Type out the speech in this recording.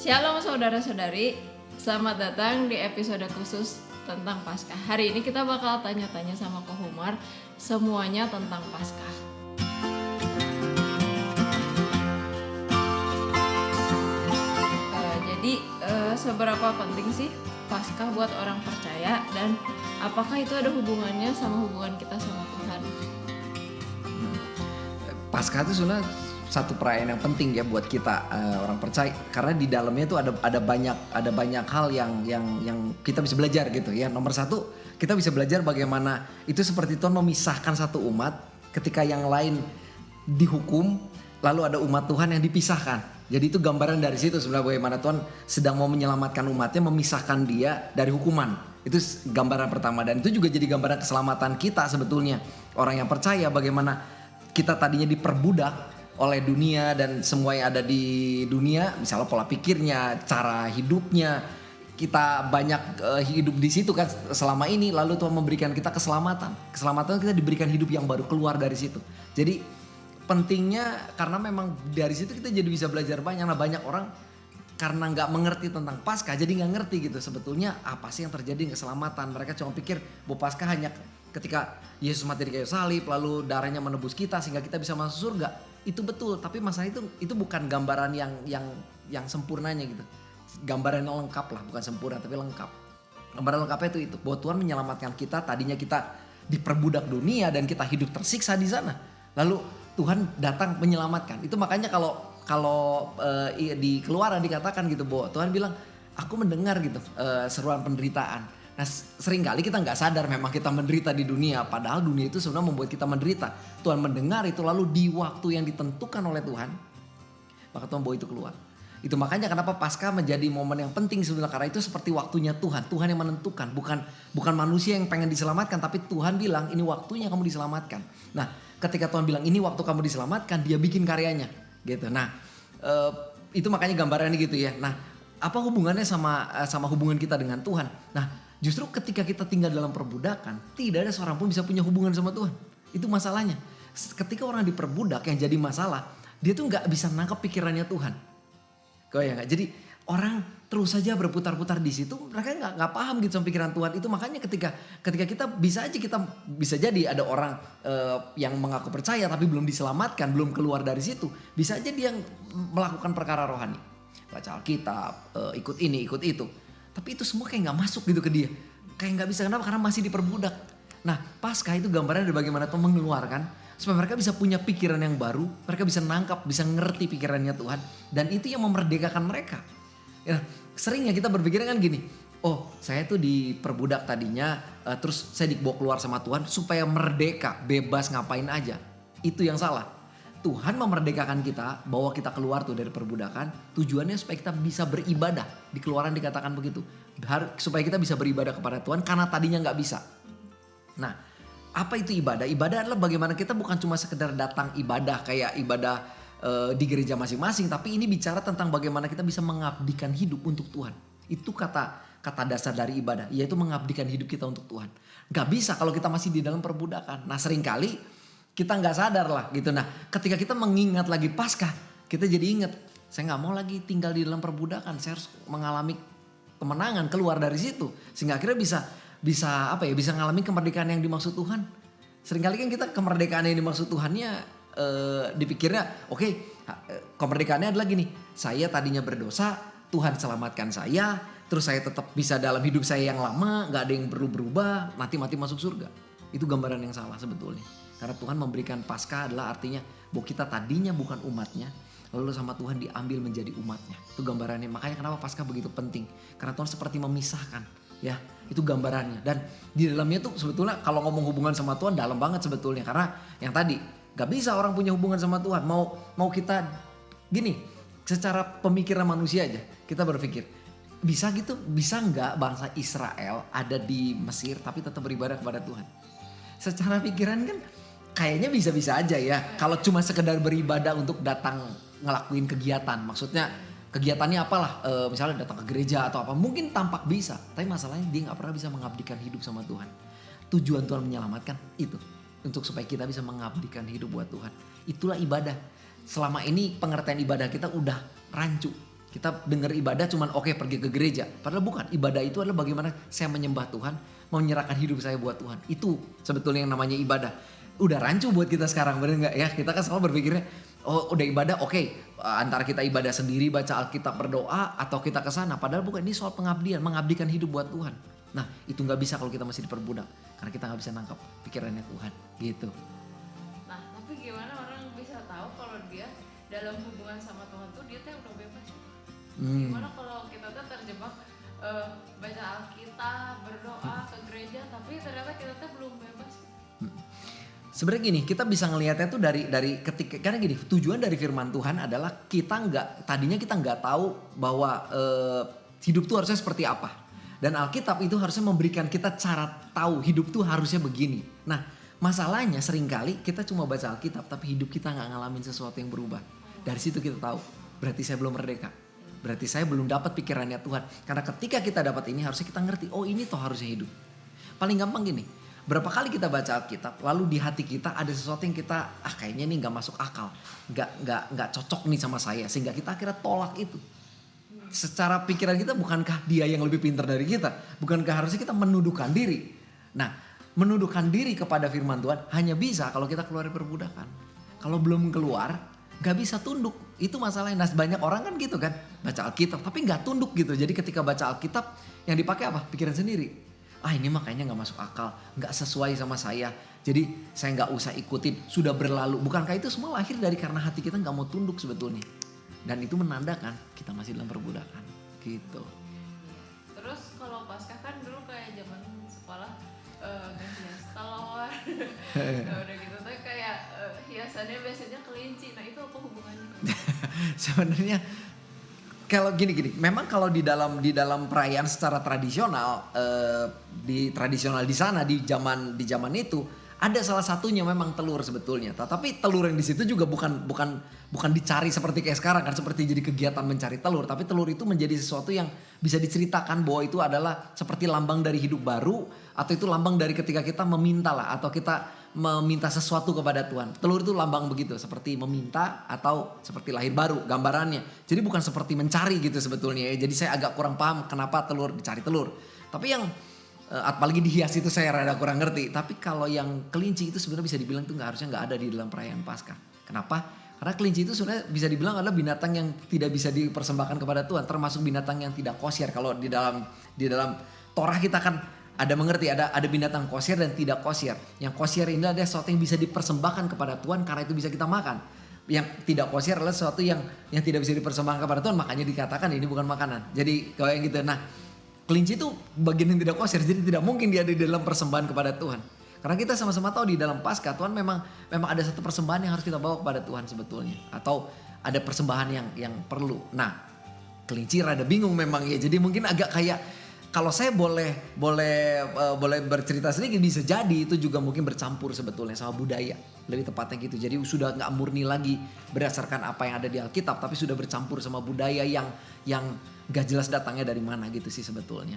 Shalom saudara-saudari, selamat datang di episode khusus tentang Paskah. Hari ini kita bakal tanya-tanya sama Ko Humar semuanya tentang Paskah. Jadi seberapa penting sih Paskah buat orang percaya dan apakah itu ada hubungannya sama hubungan kita sama Tuhan? Paskah itu sebenarnya satu perayaan yang penting ya buat kita orang percaya, karena di dalamnya tuh ada banyak hal yang kita bisa belajar gitu ya. Nomor satu, kita bisa belajar bagaimana itu seperti Tuhan memisahkan satu umat ketika yang lain dihukum, lalu ada umat Tuhan yang dipisahkan. Jadi itu gambaran dari situ sebenarnya bagaimana Tuhan sedang mau menyelamatkan umatnya, memisahkan dia dari hukuman. Itu gambaran pertama, dan itu juga jadi gambaran keselamatan kita sebetulnya. Orang yang percaya bagaimana kita tadinya diperbudak oleh dunia dan semua yang ada di dunia, misalnya pola pikirnya, cara hidupnya, kita banyak hidup di situ kan selama ini, lalu Tuhan memberikan kita keselamatan kita diberikan hidup yang baru keluar dari situ. Jadi pentingnya karena memang dari situ kita jadi bisa belajar banyak. Nah, banyak orang karena nggak mengerti tentang Paskah jadi nggak ngerti gitu sebetulnya apa sih yang terjadi keselamatan. Mereka cuma pikir bahwa Paskah hanya ketika Yesus mati di kayu salib lalu darahnya menebus kita sehingga kita bisa masuk surga. Itu betul, tapi masalah itu bukan gambaran yang sempurnanya gitu. Gambaran yang lengkap lah, bukan sempurna tapi lengkap. Gambaran lengkapnya itu bahwa Tuhan menyelamatkan kita. Tadinya kita diperbudak dunia dan kita hidup tersiksa di sana. Lalu Tuhan datang menyelamatkan. Itu makanya kalau di Keluaran dikatakan gitu bahwa Tuhan bilang, aku mendengar gitu seruan penderitaan. Nah, seringkali kita nggak sadar memang kita menderita di dunia, padahal dunia itu sebenarnya membuat kita menderita. Tuhan mendengar itu, lalu di waktu yang ditentukan oleh Tuhan, maka Tuhan bawa itu keluar. Itu makanya kenapa Paskah menjadi momen yang penting sebenarnya, karena itu seperti waktunya Tuhan yang menentukan, bukan manusia yang pengen diselamatkan, tapi Tuhan bilang ini waktunya kamu diselamatkan. Nah, ketika Tuhan bilang ini waktu kamu diselamatkan, Dia bikin karyanya, gitu. Nah, itu makanya gambarannya gitu ya. Nah, apa hubungannya sama hubungan kita dengan Tuhan? Nah, justru ketika kita tinggal dalam perbudakan, tidak ada seorang pun bisa punya hubungan sama Tuhan. Itu masalahnya. Ketika orang diperbudak, yang jadi masalah, dia tuh nggak bisa nangkep pikirannya Tuhan. Kau ya nggak? Jadi orang terus saja berputar-putar di situ, mereka nggak paham gitu sama pikiran Tuhan. Itu makanya ketika kita bisa jadi ada orang yang mengaku percaya tapi belum diselamatkan, belum keluar dari situ, bisa aja dia melakukan perkara rohani, baca Alkitab, ikut ini, ikut itu. Tapi itu semua kayak gak masuk gitu ke dia. Kayak gak bisa, kenapa? Karena masih diperbudak. Nah, Paskah itu gambaran dari bagaimana Tuhan mengeluarkan supaya mereka bisa punya pikiran yang baru. Mereka bisa nangkap, bisa ngerti pikirannya Tuhan. Dan itu yang memerdekakan mereka. Ya, seringnya kita berpikir kan gini, oh saya tuh diperbudak tadinya, terus saya dibawa keluar sama Tuhan supaya merdeka, bebas ngapain aja. Itu yang salah. Tuhan memerdekakan kita, bawa kita keluar tuh dari perbudakan, tujuannya supaya kita bisa beribadah. Di Keluaran dikatakan begitu, supaya kita bisa beribadah kepada Tuhan karena tadinya gak bisa. Nah, apa itu ibadah? Ibadah adalah bagaimana kita bukan cuma sekedar datang ibadah kayak ibadah di gereja masing-masing, tapi ini bicara tentang bagaimana kita bisa mengabdikan hidup untuk Tuhan. Itu kata dasar dari ibadah, yaitu mengabdikan hidup kita untuk Tuhan. Gak bisa kalau kita masih di dalam perbudakan. Nah, seringkali kita nggak sadar lah gitu. Nah, ketika kita mengingat lagi Paskah, kita jadi ingat, saya nggak mau lagi tinggal di dalam perbudakan. Saya harus mengalami kemenangan keluar dari situ, sehingga akhirnya bisa ngalami kemerdekaan yang dimaksud Tuhan. Seringkali kan kita kemerdekaan yang dimaksud Tuhannya dipikirnya, oke, kemerdekaannya adalah gini, saya tadinya berdosa, Tuhan selamatkan saya, terus saya tetap bisa dalam hidup saya yang lama, nggak ada yang perlu berubah, mati masuk surga. Itu gambaran yang salah sebetulnya. Karena Tuhan memberikan Paskah adalah artinya bahwa kita tadinya bukan umatnya, lalu sama Tuhan diambil menjadi umatnya. Itu gambarannya. Makanya kenapa Paskah begitu penting. Karena Tuhan seperti memisahkan. Ya, itu gambarannya. Dan di dalamnya tuh sebetulnya kalau ngomong hubungan sama Tuhan dalam banget sebetulnya. Karena yang tadi gak bisa orang punya hubungan sama Tuhan. Mau kita gini, secara pemikiran manusia aja kita berpikir, bisa gitu? Bisa gak bangsa Israel ada di Mesir tapi tetap beribadah kepada Tuhan? Secara pikiran kan kayaknya bisa-bisa aja ya. Kalau cuma sekedar beribadah untuk datang ngelakuin kegiatan. Maksudnya kegiatannya apalah, misalnya datang ke gereja atau apa. Mungkin tampak bisa. Tapi masalahnya dia gak pernah bisa mengabdikan hidup sama Tuhan. Tujuan Tuhan menyelamatkan itu. Untuk supaya kita bisa mengabdikan hidup buat Tuhan. Itulah ibadah. Selama ini pengertian ibadah kita udah rancu. Kita dengar ibadah cuman oke pergi ke gereja. Padahal bukan. Ibadah itu adalah bagaimana saya menyembah Tuhan, menyerahkan hidup saya buat Tuhan. Itu sebetulnya yang namanya ibadah. Udah rancu buat kita sekarang, bener nggak ya? Kita kan selalu berpikirnya, oh udah ibadah oke. Antara kita ibadah sendiri, baca Alkitab, berdoa, atau kita ke sana. Padahal bukan, ini soal pengabdian, mengabdikan hidup buat Tuhan. Nah itu nggak bisa kalau kita masih diperbudak. Karena kita nggak bisa nangkap pikirannya Tuhan. Gitu. Nah tapi gimana orang bisa tahu kalau dia dalam hubungan sama Tuhan tuh dia tuh udah bebas? Gimana kalau kita tuh terjebak baca Alkitab, berdoa, ke gereja, tapi ternyata kita tuh belum bebas? Sebenarnya gini, kita bisa ngelihatnya tuh dari ketika, karena gini, tujuan dari firman Tuhan adalah tadinya kita nggak tahu bahwa hidup tuh harusnya seperti apa. Dan Alkitab itu harusnya memberikan kita cara tahu hidup tuh harusnya begini. Nah masalahnya seringkali kita cuma baca Alkitab tapi hidup kita nggak ngalamin sesuatu yang berubah. Dari situ kita tahu, berarti saya belum merdeka. Berarti saya belum dapat pikirannya Tuhan. Karena ketika kita dapat ini harusnya kita ngerti, oh ini toh harusnya hidup. Paling gampang gini, berapa kali kita baca Alkitab, lalu di hati kita ada sesuatu yang kita, kayaknya ini nggak masuk akal, nggak cocok nih sama saya, sehingga kita akhirnya tolak itu. Secara pikiran kita, bukankah dia yang lebih pintar dari kita? Bukankah harusnya kita menuduhkan diri? Nah, menuduhkan diri kepada firman Tuhan hanya bisa kalau kita keluar dari perbudakan. Kalau belum keluar, gak bisa tunduk. Itu masalahnya. Nah, banyak orang kan gitu kan, baca Alkitab tapi gak tunduk gitu. Jadi ketika baca Alkitab yang dipakai apa? Pikiran sendiri. Ini mah kayaknya gak masuk akal, gak sesuai sama saya. Jadi saya gak usah ikutin, sudah berlalu. Bukankah itu semua lahir dari karena hati kita gak mau tunduk sebetulnya. Dan itu menandakan kita masih dalam perbudakan gitu. Terus kalau Paskah kan dulu kayak zaman sekolah hias telur. Udah gitu tuh kayak hiasannya biasanya kelinci. Nah itu apa hubungannya? Sebenarnya kalau gini, memang kalau di dalam perayaan secara tradisional, di sana di zaman itu ada salah satunya memang telur sebetulnya. Tapi telur yang di situ juga bukan dicari seperti kayak sekarang kan, seperti jadi kegiatan mencari telur. Tapi telur itu menjadi sesuatu yang bisa diceritakan bahwa itu adalah seperti lambang dari hidup baru, atau itu lambang dari ketika kita meminta lah, atau kita meminta sesuatu kepada Tuhan. Telur itu lambang begitu, seperti meminta atau seperti lahir baru gambarannya. Jadi bukan seperti mencari gitu sebetulnya ya. Jadi saya agak kurang paham kenapa telur dicari telur. Tapi yang apalagi dihias itu saya rada kurang ngerti. Tapi kalau yang kelinci itu sebenarnya bisa dibilang itu harusnya nggak ada di dalam perayaan Paskah. Kenapa? Karena kelinci itu sebenarnya bisa dibilang adalah binatang yang tidak bisa dipersembahkan kepada Tuhan, termasuk binatang yang tidak kosher. Kalau di dalam Torah kita kan ada mengerti, ada binatang kosher dan tidak kosher. Yang kosher ini adalah sesuatu yang bisa dipersembahkan kepada Tuhan karena itu bisa kita makan. Yang tidak kosher adalah sesuatu yang tidak bisa dipersembahkan kepada Tuhan, makanya dikatakan ini bukan makanan. Jadi kalau yang gitu, nah kelinci itu bagian yang tidak kosher, jadi tidak mungkin dia ada di dalam persembahan kepada Tuhan. Karena kita sama-sama tahu di dalam Paskah Tuhan memang ada satu persembahan yang harus kita bawa kepada Tuhan sebetulnya, atau ada persembahan yang perlu. Nah, kelinci rada bingung memang ya. Jadi mungkin agak kayak, kalau saya boleh bercerita sedikit, bisa jadi itu juga mungkin bercampur sebetulnya sama budaya, lebih tepatnya gitu. Jadi sudah nggak murni lagi berdasarkan apa yang ada di Alkitab, tapi sudah bercampur sama budaya yang gak jelas datangnya dari mana gitu sih sebetulnya.